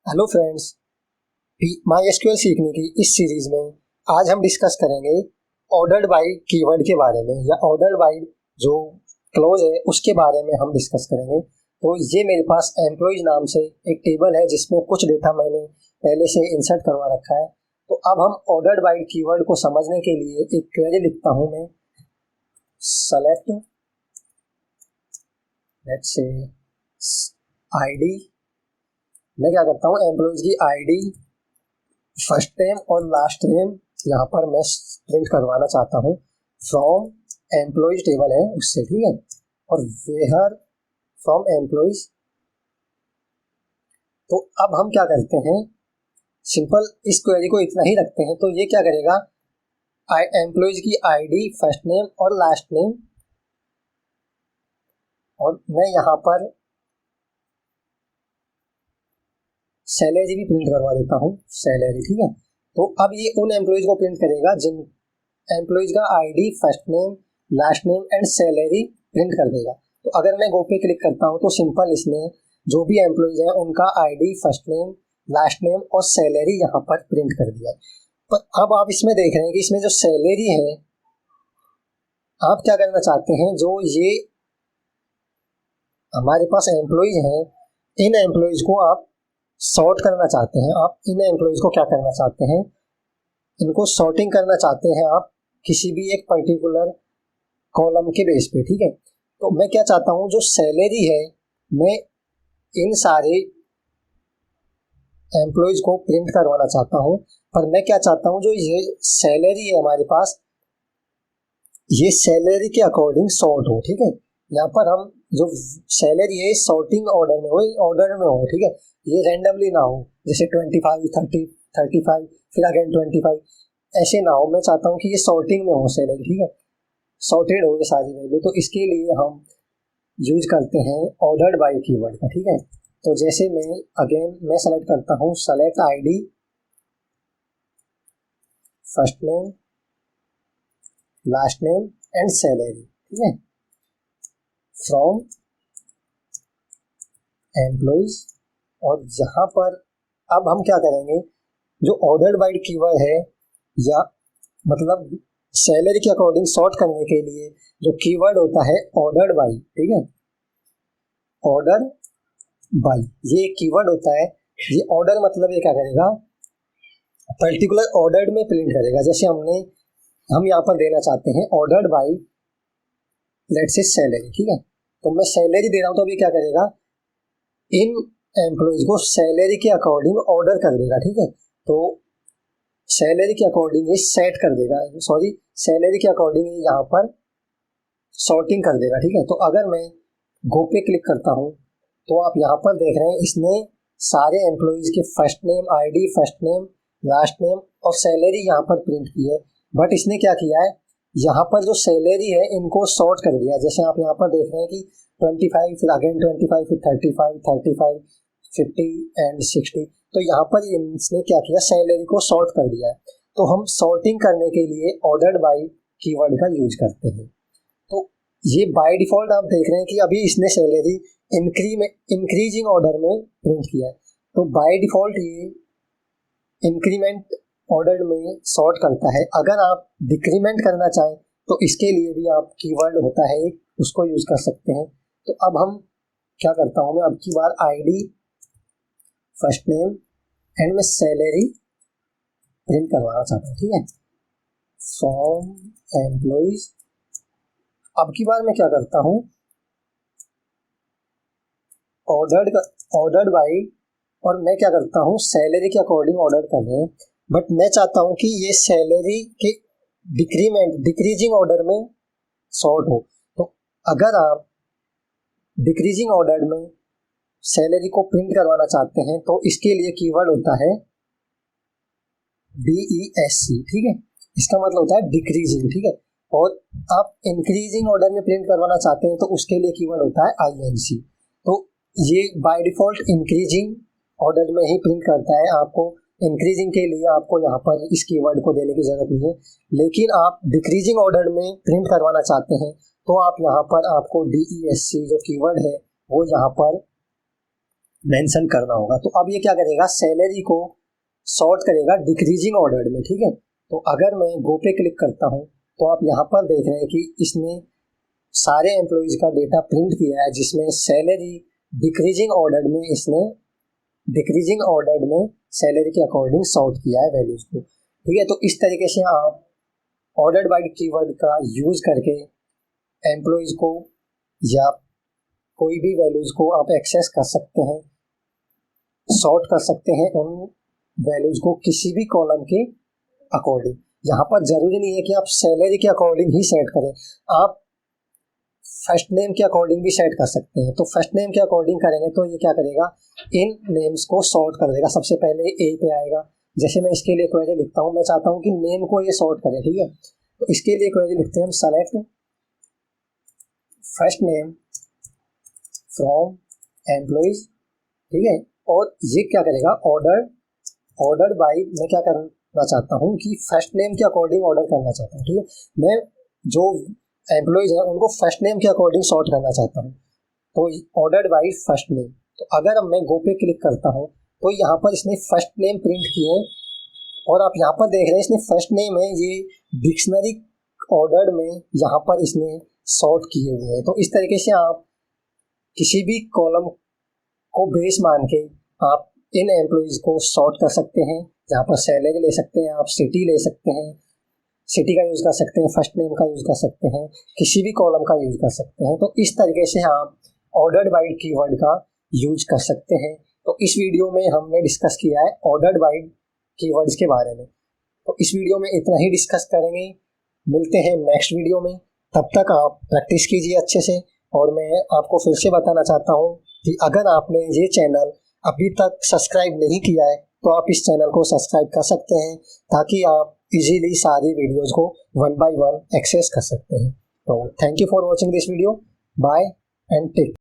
Hello friends, my SQL सीखने की इस सीरीज में आज हम डिस्कस करेंगे ऑर्डर्ड बाय कीवर्ड के बारे में, या ऑर्डर्ड बाय जो क्लोज है उसके बारे में हम डिस्कस करेंगे। तो ये मेरे पास एम्प्लॉयज नाम से एक टेबल है जिसमें कुछ डेटा मैंने पहले से इंसर्ट करवा रखा है। तो अब हम ऑर्डर्ड बाय कीवर्ड को समझने के लिए एक क्वेरी लिखता हूँ मैं, सेलेक्ट लेट्स से आईडी। मैं क्या करता हूँ, एम्प्लॉयज की आईडी, फर्स्ट नेम और लास्ट नेम यहाँ पर मैं प्रिंट करवाना चाहता हूँ फ्रॉम एम्प्लॉयज टेबल है उससे, ठीक है। और वेयर फ्रॉम एम्प्लॉयज। तो अब हम क्या करते हैं, सिंपल इस क्वेरी को इतना ही रखते हैं। तो ये क्या करेगा, एम्प्लॉयज की आईडी, फर्स्ट नेम और लास्ट नेम, और मैं यहाँ पर सैलरी भी प्रिंट करवा देता हूँ, सैलरी, ठीक है। तो अब ये उन एम्प्लॉयज को प्रिंट करेगा जिन एम्प्लॉयज का ID, first name, last name and salary print कर देगा। तो अगर मैं गो पे क्लिक करता हूँ तो सिंपल इसने जो भी एम्प्लॉयज हैं उनका ID, first name, last name और सैलरी यहाँ पर प्रिंट कर दिया है। पर अब आप इसमें देख रहे हैं कि इसमें जो सैलरी है, आप क्या करना चाहते हैं, जो ये हमारे पास एम्प्लॉयज हैं इन एम्प्लॉयज को आप सॉर्ट करना चाहते हैं। आप इन एम्प्लॉयज को क्या करना चाहते हैं, इनको सॉर्टिंग करना चाहते हैं आप किसी भी एक पर्टिकुलर कॉलम के बेस पे, ठीक है। तो मैं क्या चाहता हूँ, जो सैलरी है मैं इन सारे एम्प्लॉयज को प्रिंट करवाना चाहता हूँ। पर मैं क्या चाहता हूँ, जो ये सैलरी है हमारे पास, ये सैलरी के अकॉर्डिंग सॉर्ट हो, ठीक है। यहाँ पर हम जो सैलरी है सॉर्टिंग ऑर्डर में हो, ऑर्डर में हो, ठीक है। ये रैंडमली ना हो, जैसे 25, 30, 35 फिर अगेन 25, ऐसे ना हो। मैं चाहता हूँ कि ये सॉर्टिंग में हो सैलरी, ठीक है, सॉर्टेड हो ये सारी वैल्यू। तो इसके लिए हम यूज करते हैं ऑर्डर्ड बाय कीवर्ड का, ठीक है। तो जैसे मैं सेलेक्ट करता हूँ, select ID, first name, last name and salary, ठीक है, फ्रॉम एम्प्लॉयज। और यहाँ पर अब हम क्या करेंगे, जो ऑर्डर्ड बाय कीवर्ड है, या मतलब सैलरी के अकॉर्डिंग सॉर्ट करने के लिए जो कीवर्ड होता है ऑर्डर्ड बाय, ठीक है, ऑर्डर बाय ये कीवर्ड होता है। ये ऑर्डर मतलब ये क्या करेगा, पर्टिकुलर ऑर्डर्ड में प्रिंट करेगा। जैसे हम यहाँ पर देना चाहते हैं ordered bye let's say salary, ठीक है। तो मैं सैलरी दे रहा हूँ, तो अभी क्या करेगा, इन एम्प्लॉयज को सैलरी के अकॉर्डिंग ऑर्डर कर देगा, ठीक है। तो सैलरी के अकॉर्डिंग ये सेट कर देगा, सैलरी के अकॉर्डिंग ये यहाँ पर सॉर्टिंग कर देगा, ठीक है। तो अगर मैं गो पे क्लिक करता हूँ तो आप यहाँ पर देख रहे हैं इसने सारे एम्प्लॉयज के first name, ID, first name, last name और सैलरी यहाँ पर प्रिंट की है। बट इसने क्या किया है, यहाँ पर जो सैलरी है इनको सॉर्ट कर दिया। जैसे आप यहाँ पर देख रहे हैं कि 25 फिर अगेन 25 फिर 35, 35, 50 एंड 60। तो यहाँ पर इसने क्या किया, सैलरी को सॉर्ट कर दिया है। तो हम सॉर्टिंग करने के लिए ऑर्डर्ड बाय कीवर्ड का यूज करते हैं। तो ये बाय डिफॉल्ट आप देख रहे हैं कि अभी इसने सैलरी इंक्रीजिंग ऑर्डर में प्रिंट किया है। तो बाय डिफॉल्ट ये इंक्रीमेंट ऑर्डर में सॉर्ट करता है। अगर आप डिक्रीमेंट करना चाहें तो इसके लिए भी आप कीवर्ड होता है एक, उसको यूज कर सकते हैं। तो अब हम क्या करता हूँ, मैं अब की बार आईडी, फर्स्ट नेम एंड मैं सैलरी प्रिंट करवाना चाहता हूँ, ठीक है, फ्रॉम एम्प्लॉयज। अब की बार मैं क्या करता हूँ, ऑर्डर्ड बाय, और मैं क्या करता हूँ, सैलरी के अकॉर्डिंग ऑर्डर कर रहे हैं। बट मैं चाहता हूँ कि ये सैलरी के डिक्रीजिंग ऑर्डर में सॉर्ट हो। तो अगर आप डिक्रीजिंग ऑर्डर में सैलरी को प्रिंट करवाना चाहते हैं तो इसके लिए कीवर्ड होता है DESC, ठीक है। इसका मतलब होता है डिक्रीजिंग, ठीक है। और आप इंक्रीजिंग ऑर्डर में प्रिंट करवाना चाहते हैं तो उसके लिए कीवर्ड होता है INC। तो ये बाय डिफॉल्ट इंक्रीजिंग ऑर्डर में ही प्रिंट करता है। आपको इंक्रीजिंग के लिए आपको यहाँ पर इस कीवर्ड को देने की जरूरत नहीं है। लेकिन आप डिक्रीजिंग ऑर्डर में प्रिंट करवाना चाहते हैं तो आप यहाँ पर आपको DESC जो कीवर्ड है वो यहाँ पर मेंशन करना होगा। तो अब ये क्या करेगा, सैलरी को सॉर्ट करेगा डिक्रीजिंग ऑर्डर में, ठीक है। तो अगर मैं गो पे क्लिक करता हूँ तो आप यहाँ पर देख रहे हैं कि इसने सारे एम्प्लॉयज का डेटा प्रिंट किया है, जिसमें सैलरी डिक्रीजिंग ऑर्डर में इसने डिक्रीजिंग ऑर्डर में सैलरी के अकॉर्डिंग सॉर्ट किया है वैल्यूज को, ठीक है। तो इस तरीके से आप ऑर्डर्ड बाय कीवर्ड का यूज करके एम्प्लॉयज को या कोई भी वैल्यूज को आप एक्सेस कर सकते हैं, सॉर्ट कर सकते हैं उन वैल्यूज को किसी भी कॉलम के अकॉर्डिंग। यहाँ पर जरूरी नहीं है कि आप सैलरी के अकॉर्डिंग ही सेट करें, आप फर्स्ट नेम के अकॉर्डिंग भी सेट कर सकते हैं। तो फर्स्ट नेम के अकॉर्डिंग करेंगे तो ये क्या करेगा, इन नेम्स को सॉर्ट कर देगा। सबसे पहले ए पे आएगा, जैसे मैं इसके लिए क्वेरी लिखता हूँ, मैं चाहता हूँ कि नेम को ये सॉर्ट करे, ठीक है। तो इसके लिए क्वेरी लिखते हैं हम, select first name from employees, ठीक है। और ये क्या करेगा, ऑर्डर बाय, मैं क्या करना चाहता हूँ कि फर्स्ट नेम के अकॉर्डिंग ऑर्डर करना चाहता हूँ, ठीक है। मैं जो एम्प्लॉइज हैं उनको फर्स्ट नेम के अकॉर्डिंग सॉर्ट करना चाहता हूँ, तो ऑर्डर्ड बाय फर्स्ट नेम। तो अगर मैं गो पे क्लिक करता हूँ तो यहाँ पर इसने फर्स्ट नेम प्रिंट किए हैं, और आप यहाँ पर देख रहे हैं इसने फर्स्ट नेम है ये डिक्शनरी ऑर्डर में यहाँ पर इसने सॉर्ट किए हुए हैं। तो इस तरीके से आप किसी भी कॉलम को बेस मान के आप इन एम्प्लॉइज को सॉर्ट कर सकते हैं। यहाँ पर सैलरी ले सकते हैं, आप सिटी ले सकते हैं, सिटी का यूज़ कर सकते हैं, फर्स्ट नेम का यूज़ कर सकते हैं, किसी भी कॉलम का यूज़ कर सकते हैं। तो इस तरीके से आप ऑर्डर्ड बाय कीवर्ड का यूज कर सकते हैं। तो इस वीडियो में हमने डिस्कस किया है ऑर्डर्ड बाय कीवर्ड्स के बारे में। तो इस वीडियो में इतना ही डिस्कस करेंगे, मिलते हैं नेक्स्ट वीडियो में। तब तक आप प्रैक्टिस कीजिए अच्छे से। और मैं आपको फिर से बताना चाहता हूँ कि अगर आपने ये चैनल अभी तक सब्सक्राइब नहीं किया है तो आप इस चैनल को सब्सक्राइब कर सकते हैं, ताकि आप इजीली सारी वीडियोस को वन बाय वन एक्सेस कर सकते हैं। तो thank you for watching this video, bye and take care.